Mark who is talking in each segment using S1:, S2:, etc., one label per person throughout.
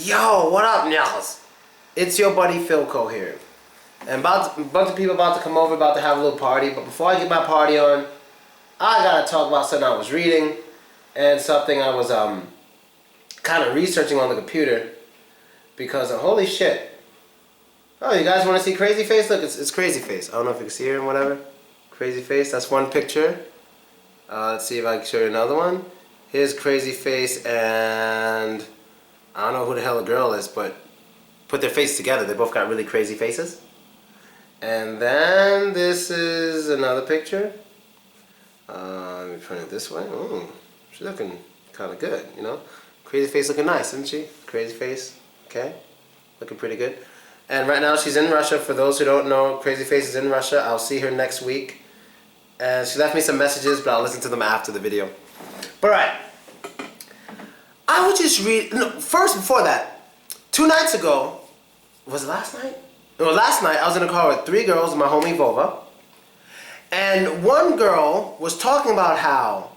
S1: Yo, what up, y'alls? It's your buddy Philko here. And a bunch of people about to come over, about to have a little party. But before I get my party on, I gotta talk about something I was reading and something I was kind of researching on the computer. Because holy shit. Oh, you guys want to see Crazy Face? Look, it's Crazy Face. I don't know if you can see her and whatever. Crazy Face, that's one picture. Let's see if I can show you another one. Here's Crazy Face and I don't know who the hell the girl is, but put their faces together. They both got really crazy faces. And then this is another picture. Let me turn it this way. Oh, she's looking kind of good, you know. Crazy Face looking nice, isn't she? Crazy Face, okay, looking pretty good. And right now she's in Russia. For those who don't know, Crazy Face is in Russia. I'll see her next week. And she left me some messages, but I'll listen to them after the video. But alright, I would just read, no, first before that, 2 nights ago, was it last night? No, last night I was in a car with 3 girls and my homie Vova. And one girl was talking about how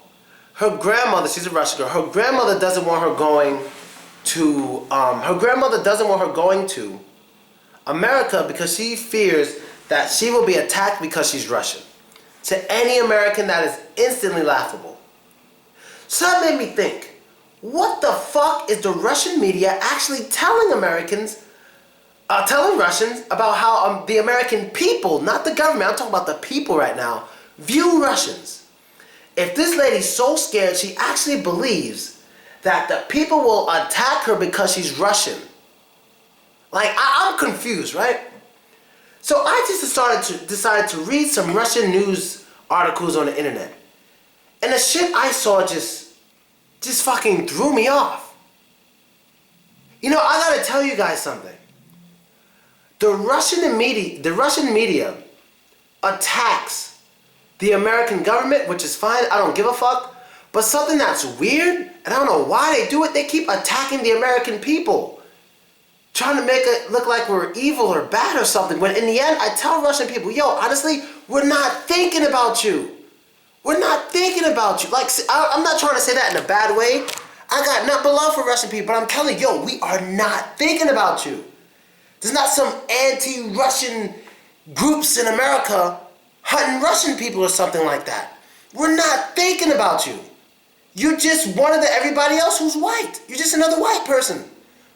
S1: her grandmother, she's a Russian girl, her grandmother doesn't want her going to, America because she fears that she will be attacked because she's Russian. To any American, that is instantly laughable. So that made me think, what the fuck is the Russian media actually telling Americans, telling Russians about how the American people, not the government, I'm talking about the people right now, view Russians? If this lady's so scared, she actually believes that the people will attack her because she's Russian. Like, I'm confused, right? So I just decided to read some Russian news articles on the internet. And the shit I saw just fucking threw me off. You know, I gotta tell you guys something. The Russian media attacks the American government, which is fine, I don't give a fuck. But something that's weird, and I don't know why they do it, they keep attacking the American people. Trying to make it look like we're evil or bad or something. When in the end, I tell Russian people, yo, honestly, we're not thinking about you. We're not thinking about you. Like, I'm not trying to say that in a bad way. I got nothing but love for Russian people, but I'm telling you, yo, we are not thinking about you. There's not some anti-Russian groups in America hunting Russian people or something like that. We're not thinking about you. You're just one of everybody else who's white. You're just another white person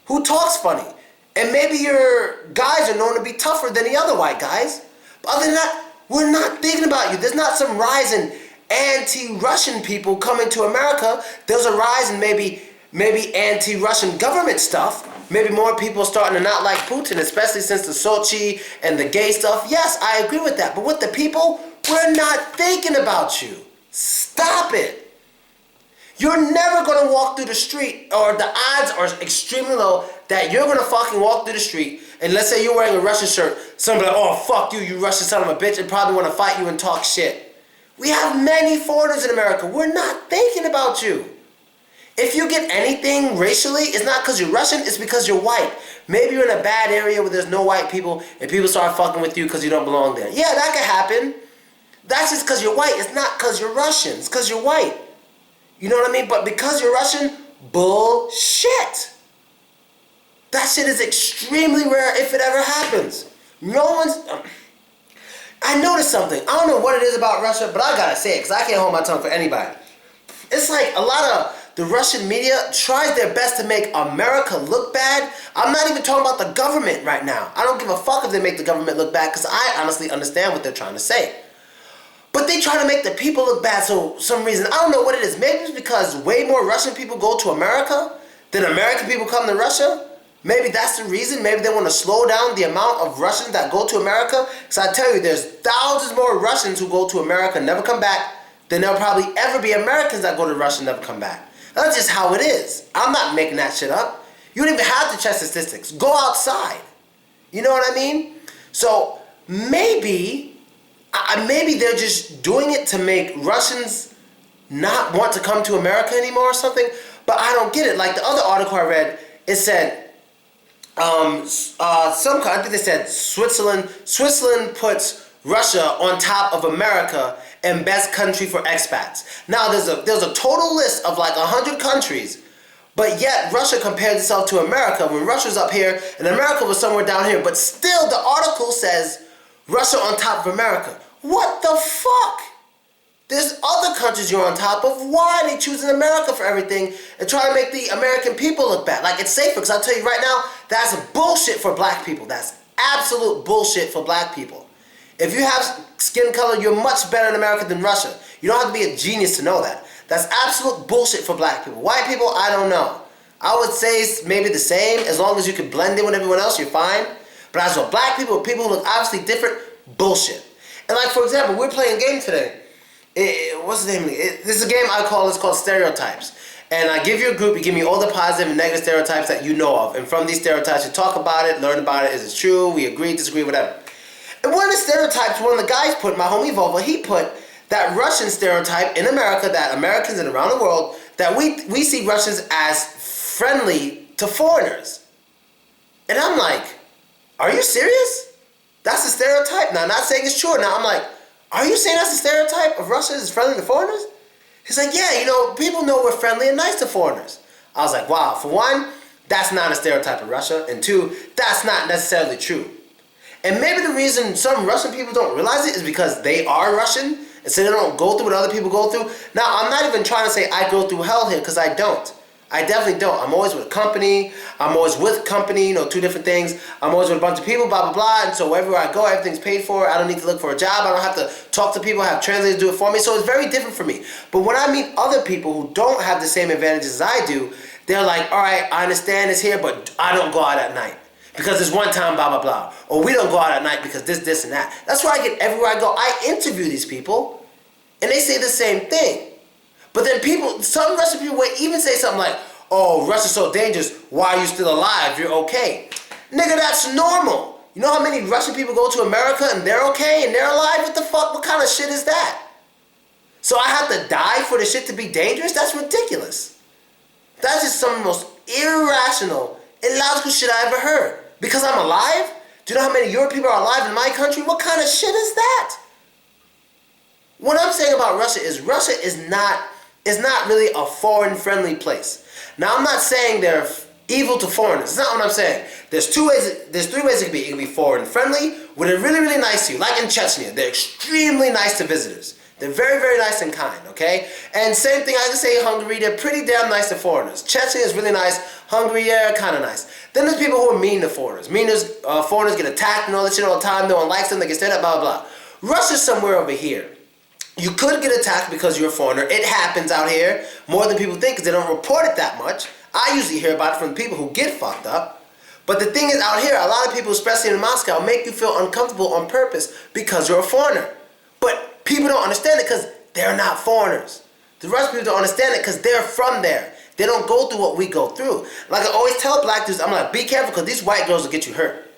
S1: who talks funny. And maybe your guys are known to be tougher than the other white guys. But other than that, we're not thinking about you. There's not some rise in anti-Russian people coming to America. There's a rise in maybe anti-Russian government stuff. Maybe more people starting to not like Putin, especially since the Sochi and the gay stuff. Yes, I agree with that. But with the people, we're not thinking about you. Stop it. You're never going to walk through the street, or the odds are extremely low that you're going to fucking walk through the street, and let's say you're wearing a Russian shirt, somebody like, oh, fuck you, you Russian son of a bitch, and probably want to fight you and talk shit. We have many foreigners in America. We're not thinking about you. If you get anything racially, it's not because you're Russian, it's because you're white. Maybe you're in a bad area where there's no white people, and people start fucking with you because you don't belong there. Yeah, that could happen. That's just because you're white. It's not because you're Russian. It's because you're white. You know what I mean? But because you're Russian, bullshit. That shit is extremely rare if it ever happens. No one's... I noticed something. I don't know what it is about Russia, but I gotta say it because I can't hold my tongue for anybody. It's like a lot of the Russian media tries their best to make America look bad. I'm not even talking about the government right now. I don't give a fuck if they make the government look bad because I honestly understand what they're trying to say. But they try to make the people look bad, so some reason, I don't know what it is. Maybe it's because way more Russian people go to America than American people come to Russia. Maybe that's the reason. Maybe they want to slow down the amount of Russians that go to America. So I tell you, there's thousands more Russians who go to America and never come back than there'll probably ever be Americans that go to Russia and never come back. That's just how it is. I'm not making that shit up. You don't even have to check statistics. Go outside. You know what I mean? So maybe they're just doing it to make Russians not want to come to America anymore or something. But I don't get it. Like the other article I read, it said, I think they said Switzerland puts Russia on top of America and best country for expats. Now there's a total list of like 100 countries, But yet Russia compared itself to America when Russia was up here and America was somewhere down here. But still the article says Russia on top of America. What the fuck? There's other countries you're on top of. Why are they choosing America for everything and trying to make the American people look bad? Like, it's safer, because I'll tell you right now, that's bullshit for black people. That's absolute bullshit for black people. If you have skin color, you're much better in America than Russia. You don't have to be a genius to know that. That's absolute bullshit for black people. White people, I don't know. I would say it's maybe the same. As long as you can blend in with everyone else, you're fine. But as for black people, people who look obviously different, bullshit. And like, for example, we're playing a game today. What's the name? This is a game it's called Stereotypes. And I give you a group, you give me all the positive and negative stereotypes that you know of. And from these stereotypes, you talk about it, learn about it. Is it true? We agree, disagree, whatever. And one of the stereotypes, one of the guys put, my homie Volvo, he put that Russian stereotype in America, that Americans and around the world, that we see Russians as friendly to foreigners. And I'm like, are you serious? That's a stereotype? Now, I'm not saying it's true. Now, I'm like, are you saying that's a stereotype of Russia is friendly to foreigners? He's like, yeah, you know, people know we're friendly and nice to foreigners. I was like, wow, for one, that's not a stereotype of Russia. And two, that's not necessarily true. And maybe the reason some Russian people don't realize it is because they are Russian, and so they don't go through what other people go through. Now, I'm not even trying to say I go through hell here, because I don't. I definitely don't. I'm always with company. I'm always with company, you know, two different things. I'm always with a bunch of people, blah, blah, blah. And so everywhere I go, everything's paid for. I don't need to look for a job. I don't have to talk to people, have translators do it for me. So it's very different for me. But when I meet other people who don't have the same advantages as I do, they're like, all right, I understand it's here, but I don't go out at night. Because there's one time, blah, blah, blah. Or we don't go out at night because this, and that. That's why I get everywhere I go. I interview these people, and they say the same thing. But then some Russian people would even say something like, oh, Russia's so dangerous, why are you still alive? You're okay. Nigga, that's normal. You know how many Russian people go to America and they're okay and they're alive? What the fuck? What kind of shit is that? So I have to die for the shit to be dangerous? That's ridiculous. That's just some of the most irrational, illogical shit I ever heard. Because I'm alive? Do you know how many European people are alive in my country? What kind of shit is that? What I'm saying about Russia is not really a foreign-friendly place. Now, I'm not saying they're evil to foreigners. That's not what I'm saying. There's three ways it can be. It can be foreign-friendly, where they're really, really nice to you. Like in Chechnya, they're extremely nice to visitors. They're very, very nice and kind, okay? And same thing, I can say Hungary, they're pretty damn nice to foreigners. Chechnya is really nice. Hungary, yeah, kind of nice. Then there's people who are mean to foreigners. Foreigners get attacked and all that shit all the time. No one likes them. They get stared at, blah, blah, blah. Russia's somewhere over here. You could get attacked because you're a foreigner. It happens out here more than people think because they don't report it that much. I usually hear about it from people who get fucked up. But the thing is, out here, a lot of people, especially in Moscow, make you feel uncomfortable on purpose because you're a foreigner. But people don't understand it because they're not foreigners. The Russian people don't understand it because they're from there. They don't go through what we go through. Like I always tell black dudes, I'm like, be careful because these white girls will get you hurt.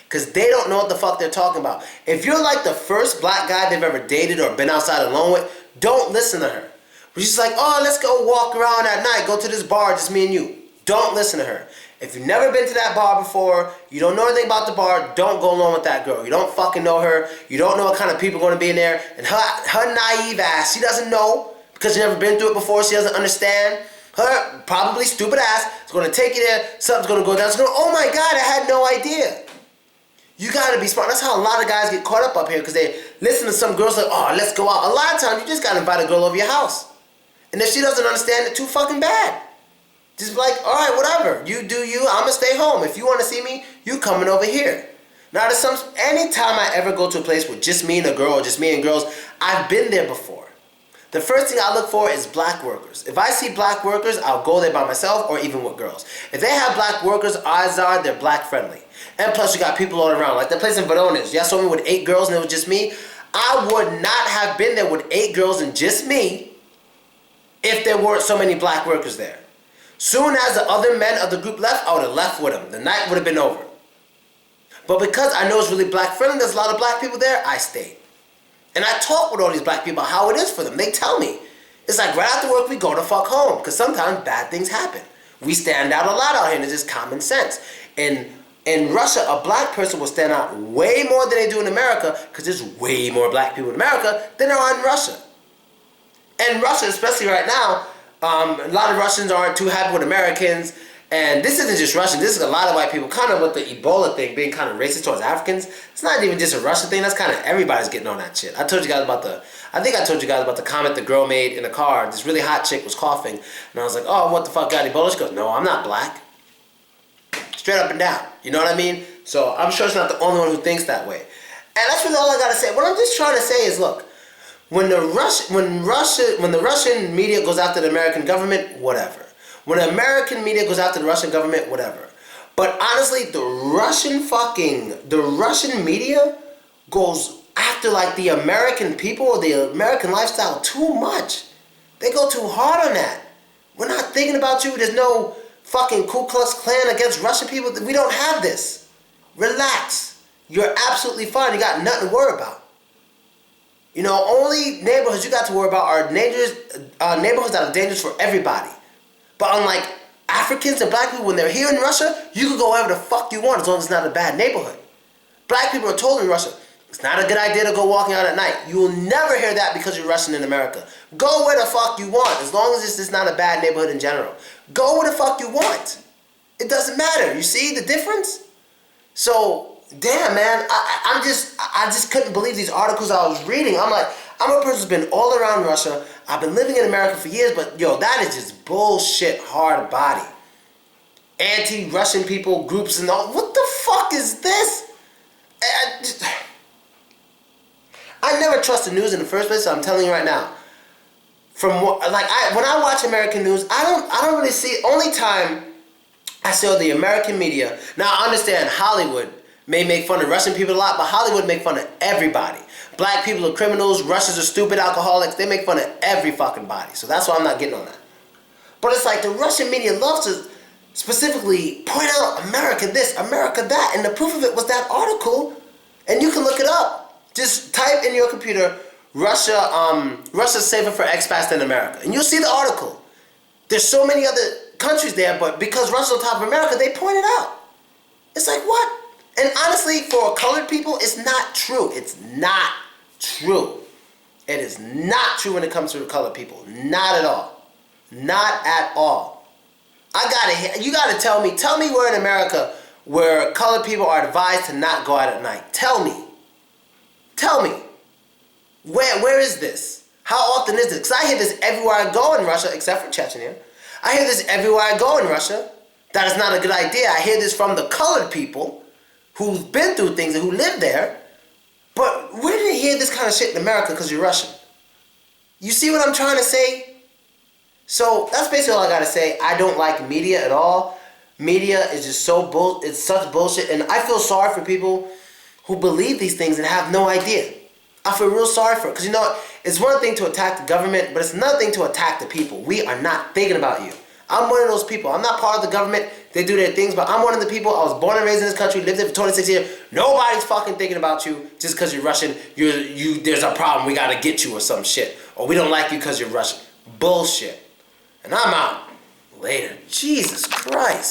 S1: Because they don't know what the fuck they're talking about. If you're like the first black guy they've ever dated or been outside alone with, don't listen to her. She's like, oh, let's go walk around at night, go to this bar, just me and you. Don't listen to her. If you've never been to that bar before, you don't know anything about the bar, don't go along with that girl. You don't fucking know her. You don't know what kind of people are going to be in there. And her naive ass, she doesn't know because she's never been through it before. She doesn't understand. Her probably stupid ass is going to take you there. Something's going to go down. It's going to, oh my God, I had no idea. You gotta be smart. That's how a lot of guys get caught up here because they listen to some girls like, oh, let's go out. A lot of times you just gotta invite a girl over your house. And if she doesn't understand it, too fucking bad. Just be like, all right, whatever. You do you. I'm gonna stay home. If you wanna see me, you coming over here. Now, anytime I ever go to a place with just me and a girl or just me and girls, I've been there before. The first thing I look for is black workers. If I see black workers, I'll go there by myself or even with girls. If they have black workers, odds are they're black friendly. And plus you got people all around. Like that place in Voronezh. Y'all saw me with 8 girls and it was just me. I would not have been there with 8 girls and just me if there weren't so many black workers there. Soon as the other men of the group left, I would have left with them. The night would have been over. But because I know it's really black friendly, there's a lot of black people there, I stayed. And I talk with all these black people about how it is for them. They tell me. It's like right after work we go the fuck home. Because sometimes bad things happen. We stand out a lot out here and it's just common sense. And in Russia, a black person will stand out way more than they do in America because there's way more black people in America than there are in Russia. And Russia, especially right now, A lot of Russians aren't too happy with Americans. And this isn't just Russian. This is a lot of white people, kind of with the Ebola thing, being kind of racist towards Africans. It's not even just a Russian thing. That's kind of everybody's getting on that shit. I told you guys about the comment the girl made in the car. This really hot chick was coughing. And I was like, oh, what the fuck, got Ebola? She goes, no, I'm not black. Straight up and down. You know what I mean? So I'm sure she's not the only one who thinks that way. And that's really all I gotta say. What I'm just trying to say is, look, when the Russian media goes after the American government, whatever. When the American media goes after the Russian government, whatever. But honestly, the Russian media goes after like the American people or the American lifestyle too much. They go too hard on that. We're not thinking about you. There's no fucking Ku Klux Klan against Russian people. We don't have this. Relax. You're absolutely fine. You got nothing to worry about. You know, only neighborhoods you got to worry about are neighborhoods that are dangerous for everybody. But unlike Africans and black people, when they're here in Russia, you can go wherever the fuck you want as long as it's not a bad neighborhood. Black people are told in Russia, it's not a good idea to go walking out at night. You will never hear that because you're Russian in America. Go where the fuck you want as long as it's not a bad neighborhood in general. Go where the fuck you want. It doesn't matter. You see the difference? So, damn, man, I just couldn't believe these articles I was reading. I'm like, I'm a person who's been all around Russia. I've been living in America for years, but yo, that is just bullshit hard body. Anti-Russian people, groups and all. What the fuck is this? I never trust the news in the first place, so I'm telling you right now. When I watch American news, I don't really see. Only time I see all the American media. Now I understand Hollywood may make fun of Russian people a lot, but Hollywood make fun of everybody. Black people are criminals, Russians are stupid alcoholics, they make fun of every fucking body. So that's why I'm not getting on that. But it's like the Russian media loves to specifically point out America this, America that, and the proof of it was that article, and you can look it up. Just type in your computer, Russia's safer for expats than America, and you'll see the article. There's so many other countries there, but because Russia's on top of America, they point it out. It's like, what? And honestly, for colored people, it's not true. It's not true. It is not true when it comes to colored people. Not at all. Not at all. You gotta tell me where in America where colored people are advised to not go out at night. Tell me. Tell me. Where is this? How often is this? Because I hear this everywhere I go in Russia, except for Chechnya. I hear this everywhere I go in Russia. That is not a good idea. I hear this from the colored people who've been through things and who live there. But where did you hear this kind of shit in America because you're Russian? You see what I'm trying to say? So that's basically all I gotta say. I don't like media at all. Media is just it's such bullshit, and I feel sorry for people who believe these things and have no idea. I feel real sorry for it, because you know what? It's one thing to attack the government, but it's another thing to attack the people. We are not thinking about you. I'm one of those people. I'm not part of the government. They do their things, but I'm one of the people. I was born and raised in this country, lived there for 26 years. Nobody's fucking thinking about you just because you're Russian. There's a problem. We gotta get you or some shit. Or we don't like you because you're Russian. Bullshit. And I'm out. Later. Jesus Christ.